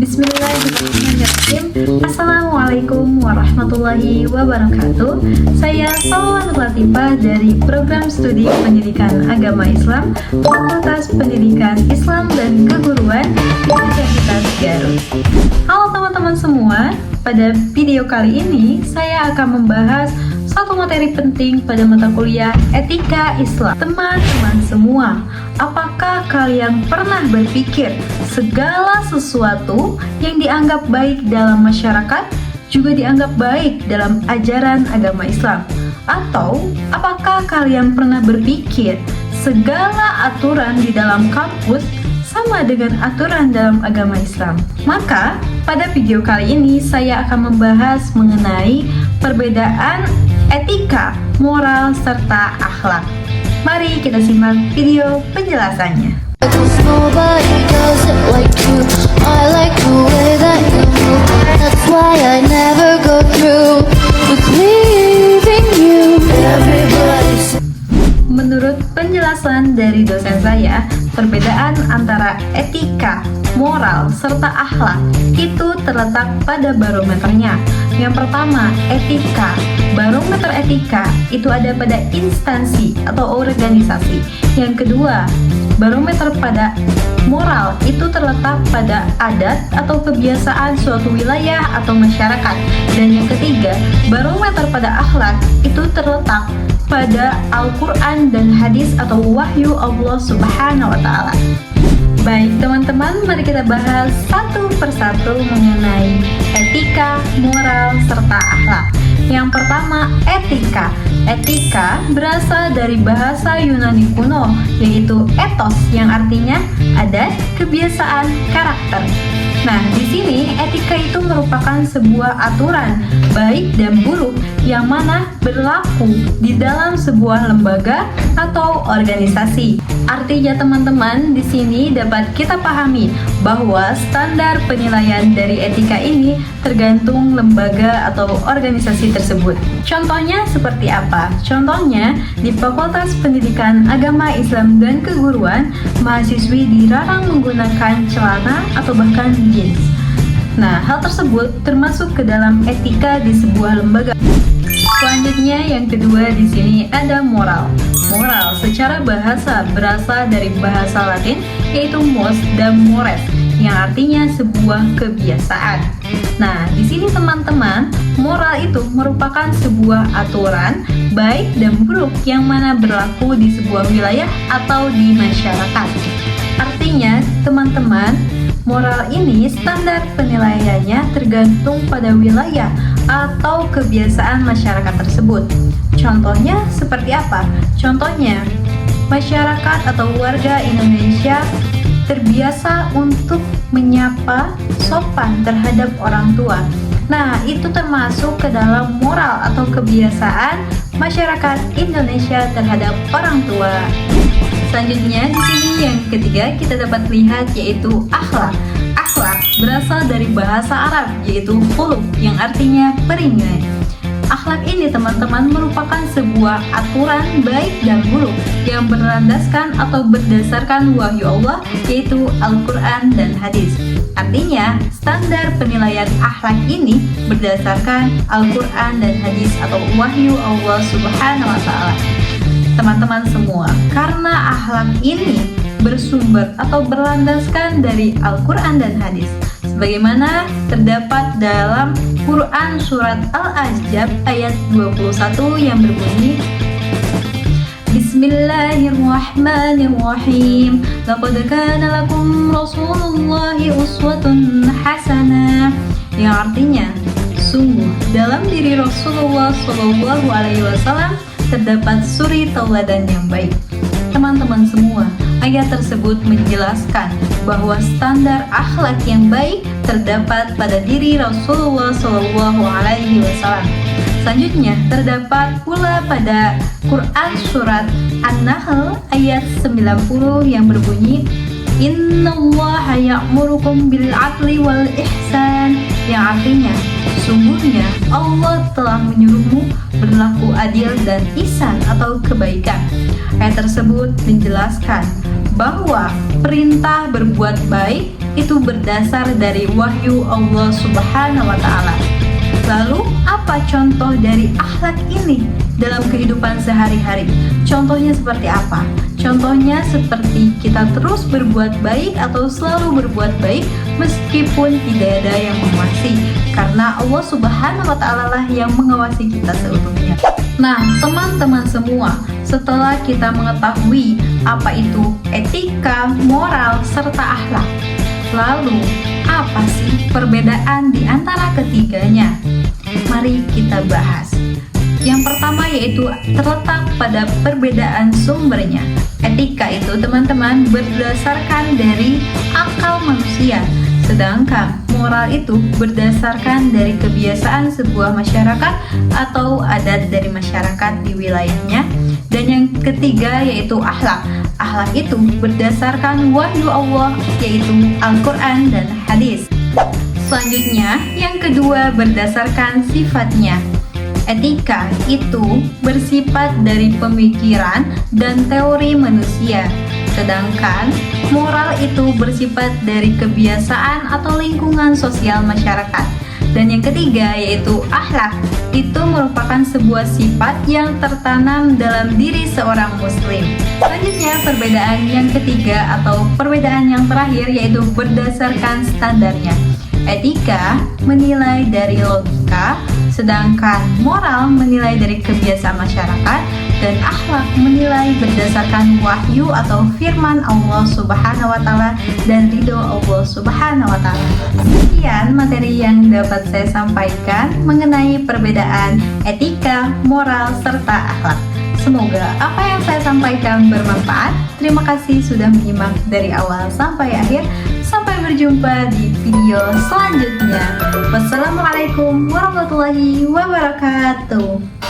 Bismillahirrahmanirrahim. Assalamualaikum warahmatullahi wabarakatuh. Saya Salwan Latifah dari Program Studi Pendidikan Agama Islam Fakultas Pendidikan Islam dan Keguruan Universitas Garut. Halo teman-teman semua, pada video kali ini saya akan membahas satu materi penting pada mata kuliah Etika Islam. Teman-teman semua, apakah kalian pernah berpikir segala sesuatu yang dianggap baik dalam masyarakat juga dianggap baik dalam ajaran agama Islam? Atau apakah kalian pernah berpikir segala aturan di dalam kampus sama dengan aturan dalam agama Islam? Maka pada video kali ini saya akan membahas mengenai perbedaan etika, moral, serta akhlak. Mari kita simak video penjelasannya. Menurut penjelasan dari dosen saya, perbedaan antara etika, moral, serta akhlak itu terletak pada barometernya. Yang pertama, etika. Barometer etika itu ada pada instansi atau organisasi. Yang kedua, barometer pada moral itu terletak pada adat atau kebiasaan suatu wilayah atau masyarakat. Dan yang ketiga, barometer pada akhlak itu terletak pada Al-Quran dan hadis atau wahyu Allah Subhanahu wa Ta'ala. Baik teman-teman, mari kita bahas satu persatu mengenai etika, moral, serta akhlak. Yang pertama, etika. Etika berasal dari bahasa Yunani kuno, yaitu ethos yang artinya adat, kebiasaan, karakter. Nah, di sini etika itu merupakan sebuah aturan baik dan buruk yang mana berlaku di dalam sebuah lembaga atau organisasi. Artinya teman-teman, di sini dapat kita pahami bahwa standar penilaian dari etika ini tergantung lembaga atau organisasi tersebut. Contohnya seperti apa? Contohnya di Fakultas Pendidikan Agama Islam dan Keguruan, mahasiswi dilarang menggunakan celana atau bahkan jeans. Nah, hal tersebut termasuk ke dalam etika di sebuah lembaga. Selanjutnya yang kedua di sini ada moral. Moral secara bahasa berasal dari bahasa Latin yaitu mos dan mores yang artinya sebuah kebiasaan. Nah, di sini teman-teman, moral itu merupakan sebuah aturan baik dan buruk yang mana berlaku di sebuah wilayah atau di masyarakat. Artinya, teman-teman, moral ini standar penilaiannya tergantung pada wilayah atau kebiasaan masyarakat tersebut. Contohnya seperti apa? Contohnya, masyarakat atau warga Indonesia terbiasa untuk menyapa sopan terhadap orang tua. Nah, itu termasuk ke dalam moral atau kebiasaan masyarakat Indonesia terhadap orang tua. Selanjutnya di sini yang ketiga kita dapat lihat yaitu akhlak. Akhlak berasal dari bahasa Arab yaitu khuluq yang artinya peringatan. Akhlak ini teman-teman merupakan sebuah aturan baik dan buruk yang berlandaskan atau berdasarkan wahyu Allah yaitu Al-Quran dan hadis. Artinya standar penilaian akhlak ini berdasarkan Al-Quran dan hadis atau wahyu Allah Subhanahu wa Ta'ala. Teman-teman semua, karena akhlak ini bersumber atau berlandaskan dari Al-Quran dan hadis sebagaimana terdapat dalam Quran surat Al-Ahzab ayat 21 yang berbunyi Bismillahirrahmanirrahim. Laqad kana lakum Rasulullahi uswatun hasanah, yang artinya sungguh dalam diri Rasulullah Shallallahu alaihi wasallam terdapat suri tauladan yang baik. Teman-teman semua, ayat tersebut menjelaskan bahwa standar akhlak yang baik terdapat pada diri Rasulullah Shallallahu alaihi wasallam. Selanjutnya terdapat pula pada Quran surat An-Nahl ayat 90 yang berbunyi Innallaha ya'murukum bil 'adli wal ihsan, yang artinya sungguhnya Allah telah menyuruhmu berlaku adil dan ihsan atau kebaikan. Ayat tersebut menjelaskan bahwa perintah berbuat baik itu berdasar dari wahyu Allah Subhanahu wa Ta'ala. Lalu, apa contoh dari akhlak ini dalam kehidupan sehari-hari? Contohnya seperti apa? Contohnya seperti kita terus berbuat baik atau selalu berbuat baik meskipun tidak ada yang mengawasi, karena Allah Subhanahu wa Ta'ala lah yang mengawasi kita seutuhnya. Nah, teman-teman semua, setelah kita mengetahui apa itu etika, moral, serta akhlak, lalu apa sih perbedaan di antara ketiganya? Mari kita bahas. Yang pertama yaitu terletak pada perbedaan sumbernya. Etika itu teman-teman berdasarkan dari akal manusia, sedangkan moral itu berdasarkan dari kebiasaan sebuah masyarakat atau adat dari masyarakat di wilayahnya. Dan yang ketiga yaitu akhlak. Akhlak itu berdasarkan wahyu Allah, yaitu Al-Quran dan hadis. Selanjutnya, yang kedua berdasarkan sifatnya. Etika itu bersifat dari pemikiran dan teori manusia, sedangkan moral itu bersifat dari kebiasaan atau lingkungan sosial masyarakat. Dan yang ketiga yaitu akhlak, itu merupakan sebuah sifat yang tertanam dalam diri seorang muslim. Selanjutnya, perbedaan yang ketiga atau perbedaan yang terakhir yaitu berdasarkan standarnya. Etika menilai dari logika, sedangkan moral menilai dari kebiasaan masyarakat, dan akhlak menilai berdasarkan wahyu atau firman Allah Subhanahu wa Ta'ala dan ridho Allah Subhanahu wa Ta'ala. Sekian materi yang dapat saya sampaikan mengenai perbedaan etika, moral, serta akhlak. Semoga apa yang saya sampaikan bermanfaat. Terima kasih sudah menyimak dari awal sampai akhir. Sampai berjumpa di video selanjutnya. Wassalamualaikum warahmatullahi wabarakatuh.